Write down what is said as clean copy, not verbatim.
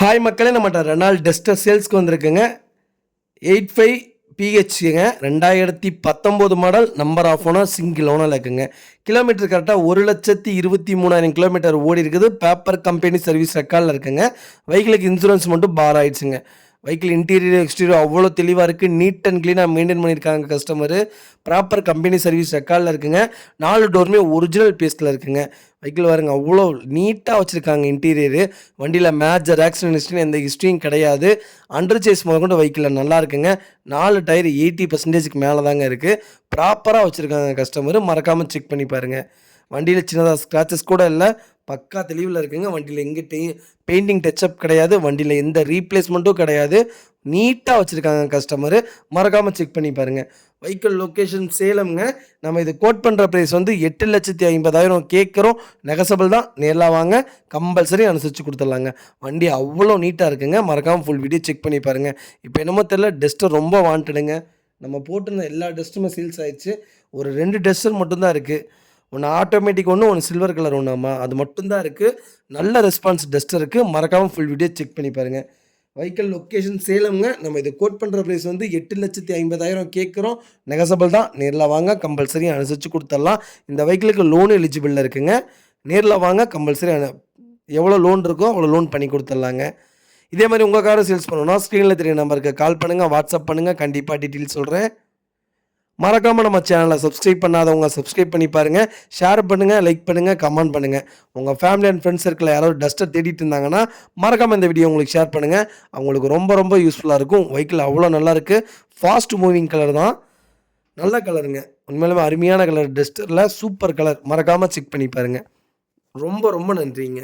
Hi மக்களே, நம்மகிட்ட Reynold duster சேல்ஸ்க்கு வந்திருக்குங்க. 85 PHங்க, 2019 model, number of owner, single ஓனரில் இருக்குங்க. கிலோமீட்டர் கரெக்டாக 1,23,000 கிலோமீட்டர் ஓடி இருக்குது. பேப்பர் கம்பெனி சர்வீஸ் ரெக்கார்டில் இருக்குங்க. வெஹிக்கிளுக்கு இன்சூரன்ஸ் மட்டும் பார் ஆயிடுச்சுங்க. வெஹிக்கிள் இன்டீரியர் எக்ஸ்டீரியர் அவ்வளோ தெளிவாக இருக்குது. நீட் அண்ட் க்ளீனாக மெயின்டைன் பண்ணியிருக்காங்க கஸ்டமரு. ப்ராப்பர் கம்பெனி சர்வீஸ் ரெக்கார்டில் இருக்குங்க. 4 டோருமே ஒரிஜினல் பீஸில் இருக்குங்க. வெஹிக்கிள் பாருங்க, அவ்வளோ நீட்டாக வச்சுருக்காங்க இன்டீரியரு. வண்டியில் மேஜர் ஆக்சிடென்ட் ஹிஸ்ட்ரின்னு எந்த ஹிஸ்ட்ரியும் கிடையாது. அண்டர் சேஸ் முதற்கொண்டு வெஹிக்கிளில் நல்லா இருக்குங்க. 4 டயர் 80% மேலே தாங்க இருக்குது. ப்ராப்பராக வச்சுருக்காங்க கஸ்டமரு. மறக்காமல் செக் பண்ணி பாருங்கள். வண்டியில் சின்னதாக ஸ்க்ராச்சஸ் கூட இல்லை. பக்கா தெளிவில் இருக்குங்க. வண்டியில் எங்கே பெயிண்டிங் டச்சப் கிடையாது. வண்டியில் எந்த ரீப்ளேஸ்மெண்ட்டும் கிடையாது. நீட்டாக வச்சுருக்காங்க கஸ்டமரு. மறக்காமல் செக் பண்ணி பாருங்கள். வெஹிக்கிள் லொக்கேஷன் சேலம்ங்க. நம்ம இது கோட் பண்ணுற ப்ரைஸ் வந்து 8,50,000 கேட்குறோம். நெகசபிள் தான். நேரில் வாங்க, கம்பல்சரி அனுசரித்து கொடுத்துடலாங்க. வண்டி அவ்வளோ நீட்டாக இருக்குங்க. மறக்காமல் ஃபுல் வீடியோ செக் பண்ணி பாருங்கள். இப்போ என்னமோ தெரியல, டஸ்ட்டர் ரொம்ப வாண்டடுங்க. நம்ம போட்டிருந்த எல்லா டஸ்ட்டுமே சேல்ஸ் ஆயிடுச்சு. ஒரு 2 டஸ்டர் மட்டும்தான் இருக்குது. ஒன்று ஆட்டோமேட்டிக் ஒன்று சில்வர் கலர் ஒன்றாமா, அது மட்டும்தான் இருக்குது. நல்ல ரெஸ்பான்ஸ் டஸ்டர் இருக்குது. மறக்காமல் ஃபுல் வீடியோ செக் பண்ணி பாருங்கள். வெஹிக்கிள் லொக்கேஷன் சேலம்ங்க. நம்ம இது கோட் பண்ணுற ப்ரைஸ் வந்து 8,50,000 கேட்குறோம். நெகசபிள் தான். நேரில் வாங்க, கம்பல்சரி அனுசரித்து கொடுத்துடலாம். இந்த வெஹிக்கிளுக்கு லோன் எலிஜிபிள் இருக்குங்க. நேரில் வாங்க, கம்பல்சரி எவ்வளோ லோன் இருக்கோ அவ்வளோ லோன் பண்ணி கொடுத்துடலாங்க. இதே மாதிரி உங்கள் காரை சேல்ஸ் பண்ணணும்னா ஸ்க்ரீனில் தெரிய நம்பருக்கு கால் பண்ணுங்கள், வாட்ஸ்அப் பண்ணுங்கள். கண்டிப்பாக டீட்டெயில்ஸ் சொல்கிறேன். மறக்காமல் நம்ம சேனலை சப்ஸ்கிரைப் பண்ணாதவங்க சப்ஸ்கிரைப் பண்ணி பாருங்கள். ஷேர் பண்ணுங்கள், லைக் பண்ணுங்கள், கமெண்ட் பண்ணுங்கள். உங்கள் ஃபேமிலி அண்ட் ஃப்ரெண்ட்ஸ் சர்க்கிளில் யாராவது டஸ்ட்டை தேடிட்டு இருந்தாங்கன்னா மறக்காமல் இந்த வீடியோ உங்களுக்கு ஷேர் பண்ணுங்கள். அவங்களுக்கு ரொம்ப ரொம்ப யூஸ்ஃபுல்லாக இருக்கும். வெஹிக்கிள் அவ்வளோ நல்லாயிருக்கு. ஃபாஸ்ட் மூவிங் கலர் தான். நல்ல கலருங்க. உண்மையிலுமே அருமையான கலர். டஸ்டரில் சூப்பர் கலர். மறக்காமல் செக் பண்ணி பாருங்கள். ரொம்ப ரொம்ப நன்றிங்க.